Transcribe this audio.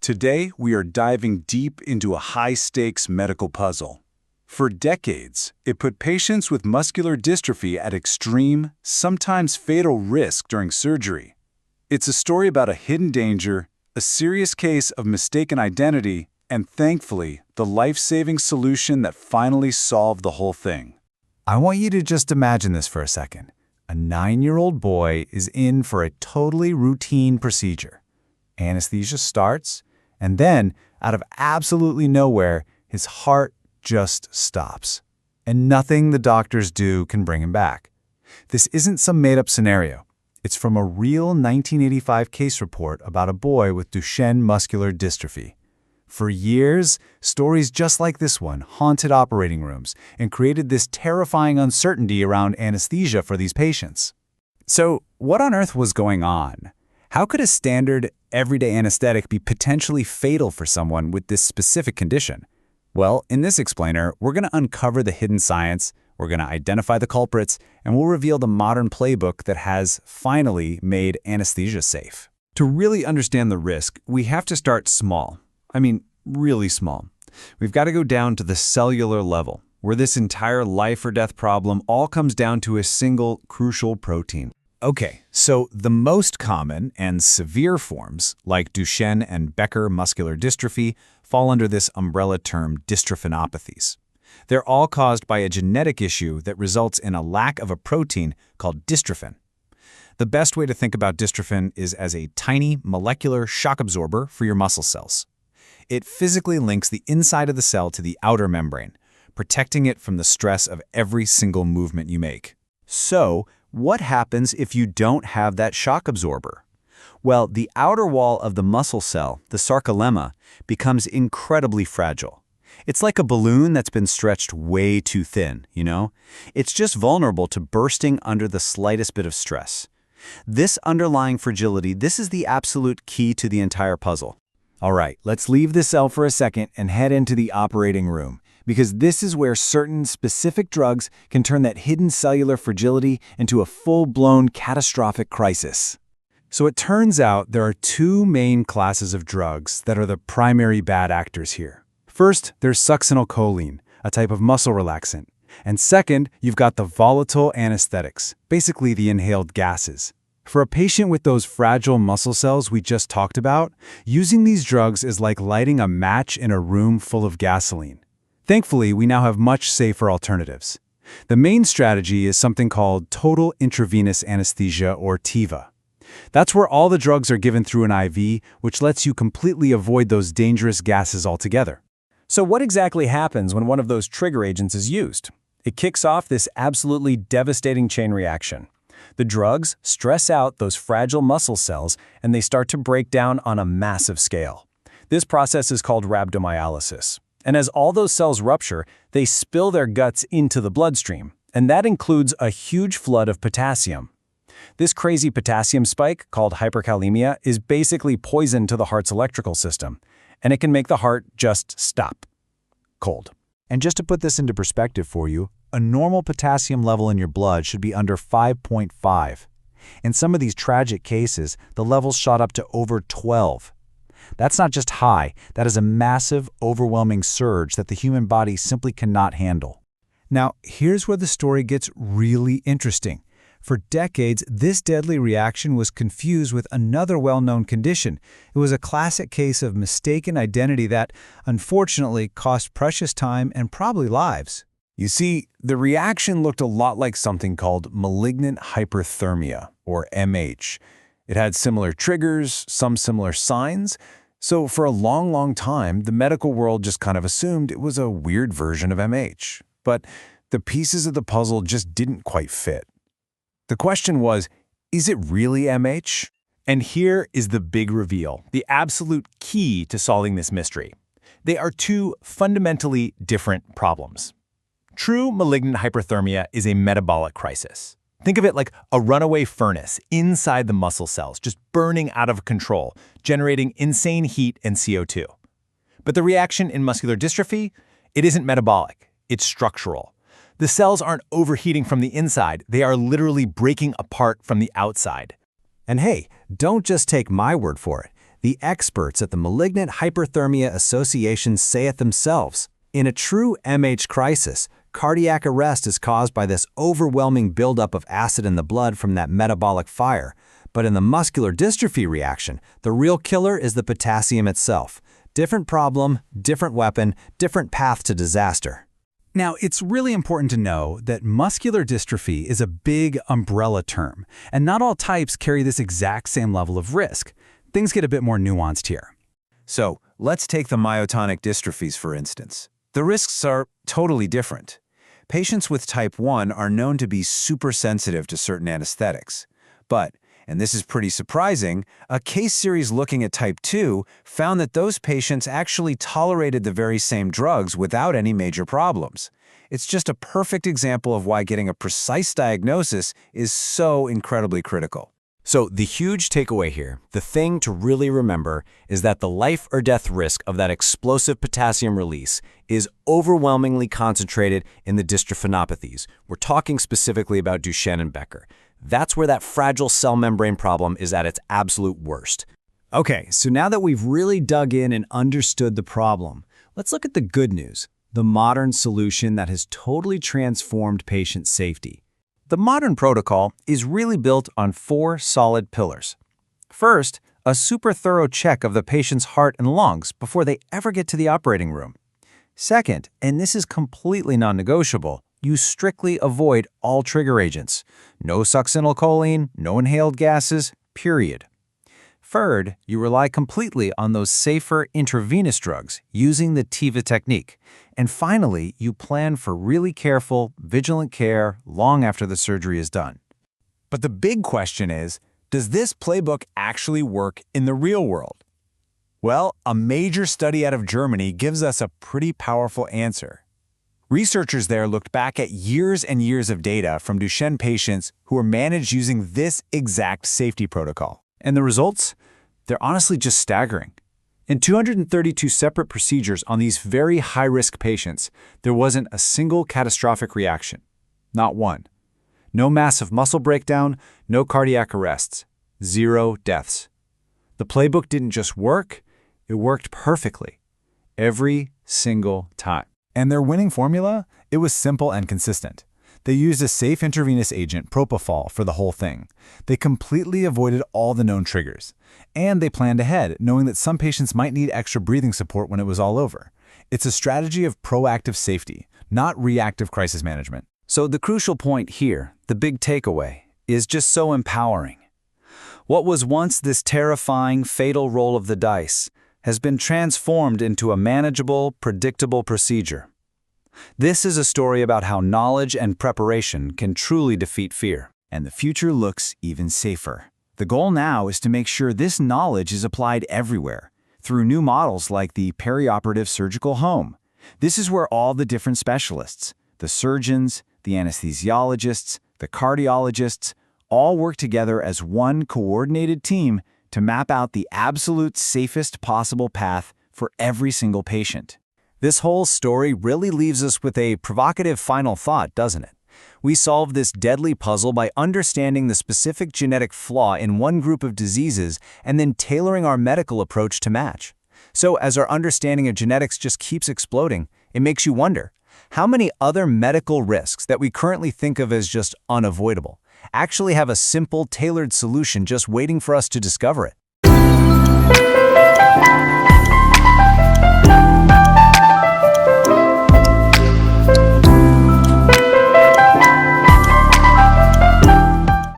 Today, we are diving deep into a high-stakes medical puzzle. For decades, it put patients with muscular dystrophy at extreme, sometimes fatal risk during surgery. It's a story about a hidden danger, a serious case of mistaken identity, and thankfully, the life-saving solution that finally solved the whole thing. I want you to just imagine this for a second. A 9-year-old boy is in for a totally routine procedure. Anesthesia starts, and then, out of absolutely nowhere, his heart just stops. And nothing the doctors do can bring him back. This isn't some made-up scenario. It's from a real 1985 case report about a boy with Duchenne muscular dystrophy. For years, stories just like this one haunted operating rooms and created this terrifying uncertainty around anesthesia for these patients. So, what on earth was going on? How could a standard, everyday anesthetic be potentially fatal for someone with this specific condition? Well, in this explainer, we're going to uncover the hidden science, we're going to identify the culprits, and we'll reveal the modern playbook that has finally made anesthesia safe. To really understand the risk, we have to start small. I mean, really small. We've got to go down to the cellular level, where this entire life or death problem all comes down to a single crucial protein. Okay, so the most common and severe forms, like Duchenne and Becker muscular dystrophy, fall under this umbrella term dystrophinopathies. They're all caused by a genetic issue that results in a lack of a protein called dystrophin. The best way to think about dystrophin is as a tiny molecular shock absorber for your muscle cells. It physically links the inside of the cell to the outer membrane, protecting it from the stress of every single movement you make. So, what happens if you don't have that shock absorber? Well, the outer wall of the muscle cell, the sarcolemma, becomes incredibly fragile. It's like a balloon that's been stretched way too thin, you know? It's just vulnerable to bursting under the slightest bit of stress. This underlying fragility, this is the absolute key to the entire puzzle. All right, let's leave the cell for a second and head into the operating room, because this is where certain specific drugs can turn that hidden cellular fragility into a full-blown catastrophic crisis. So it turns out there are two main classes of drugs that are the primary bad actors here. First, there's succinylcholine, a type of muscle relaxant. And second, you've got the volatile anesthetics, basically the inhaled gases. For a patient with those fragile muscle cells we just talked about, using these drugs is like lighting a match in a room full of gasoline. Thankfully, we now have much safer alternatives. The main strategy is something called total intravenous anesthesia, or TIVA. That's where all the drugs are given through an IV, which lets you completely avoid those dangerous gases altogether. So what exactly happens when one of those trigger agents is used? It kicks off this absolutely devastating chain reaction. The drugs stress out those fragile muscle cells, and they start to break down on a massive scale. This process is called rhabdomyolysis. And as all those cells rupture, they spill their guts into the bloodstream, and that includes a huge flood of potassium. This crazy potassium spike, called hyperkalemia, is basically poison to the heart's electrical system, and it can make the heart just stop cold. And just to put this into perspective for you, a normal potassium level in your blood should be under 5.5. In some of these tragic cases, the levels shot up to over 12. That's not just high, that is a massive, overwhelming surge that the human body simply cannot handle. Now, here's where the story gets really interesting. For decades, this deadly reaction was confused with another well-known condition. It was a classic case of mistaken identity that, unfortunately, cost precious time and probably lives. You see, the reaction looked a lot like something called malignant hyperthermia, or MH. It had similar triggers, some similar signs, so for a long time, the medical world just kind of assumed it was a weird version of MH. But the pieces of the puzzle just didn't quite fit. The question was, is it really MH? And here is the big reveal, the absolute key to solving this mystery. They are two fundamentally different problems. True malignant hyperthermia is a metabolic crisis. Think of it like a runaway furnace inside the muscle cells, just burning out of control, generating insane heat and CO2. But the reaction in muscular dystrophy, it isn't metabolic, it's structural. The cells aren't overheating from the inside, they are literally breaking apart from the outside. And hey, don't just take my word for it. The experts at the Malignant Hyperthermia Association say it themselves. In a true MH crisis, cardiac arrest is caused by this overwhelming buildup of acid in the blood from that metabolic fire. But in the muscular dystrophy reaction, the real killer is the potassium itself. Different problem, different weapon, different path to disaster. Now, it's really important to know that muscular dystrophy is a big umbrella term, and not all types carry this exact same level of risk. Things get a bit more nuanced here. So, let's take the myotonic dystrophies, for instance. The risks are totally different. Patients with type 1 are known to be super sensitive to certain anesthetics. But, and this is pretty surprising, a case series looking at type 2 found that those patients actually tolerated the very same drugs without any major problems. It's just a perfect example of why getting a precise diagnosis is so incredibly critical. So the huge takeaway here, the thing to really remember, is that the life or death risk of that explosive potassium release is overwhelmingly concentrated in the dystrophinopathies. We're talking specifically about Duchenne and Becker. That's where that fragile cell membrane problem is at its absolute worst. Okay, so now that we've really dug in and understood the problem, let's look at the good news, the modern solution that has totally transformed patient safety. The modern protocol is really built on 4 solid pillars. First, a super thorough check of the patient's heart and lungs before they ever get to the operating room. Second, and this is completely non-negotiable, you strictly avoid all trigger agents. No succinylcholine, no inhaled gases, period. Third, you rely completely on those safer intravenous drugs using the TIVA technique. And finally, you plan for really careful, vigilant care long after the surgery is done. But the big question is, does this playbook actually work in the real world? Well, a major study out of Germany gives us a pretty powerful answer. Researchers there looked back at years and years of data from Duchenne patients who were managed using this exact safety protocol. And the results? They're honestly just staggering. In 232 separate procedures on these very high-risk patients, there wasn't a single catastrophic reaction. Not one. No massive muscle breakdown, no cardiac arrests. 0 deaths. The playbook didn't just work, it worked perfectly. Every single time. And their winning formula? It was simple and consistent. They used a safe intravenous agent, propofol, for the whole thing. They completely avoided all the known triggers. And they planned ahead, knowing that some patients might need extra breathing support when it was all over. It's a strategy of proactive safety, not reactive crisis management. So the crucial point here, the big takeaway, is just so empowering. What was once this terrifying, fatal roll of the dice has been transformed into a manageable, predictable procedure. This is a story about how knowledge and preparation can truly defeat fear. And the future looks even safer. The goal now is to make sure this knowledge is applied everywhere, through new models like the perioperative surgical home. This is where all the different specialists, the surgeons, the anesthesiologists, the cardiologists, all work together as one coordinated team to map out the absolute safest possible path for every single patient. This whole story really leaves us with a provocative final thought, doesn't it? We solve this deadly puzzle by understanding the specific genetic flaw in one group of diseases and then tailoring our medical approach to match. So as our understanding of genetics just keeps exploding, it makes you wonder, how many other medical risks that we currently think of as just unavoidable actually have a simple, tailored solution just waiting for us to discover it?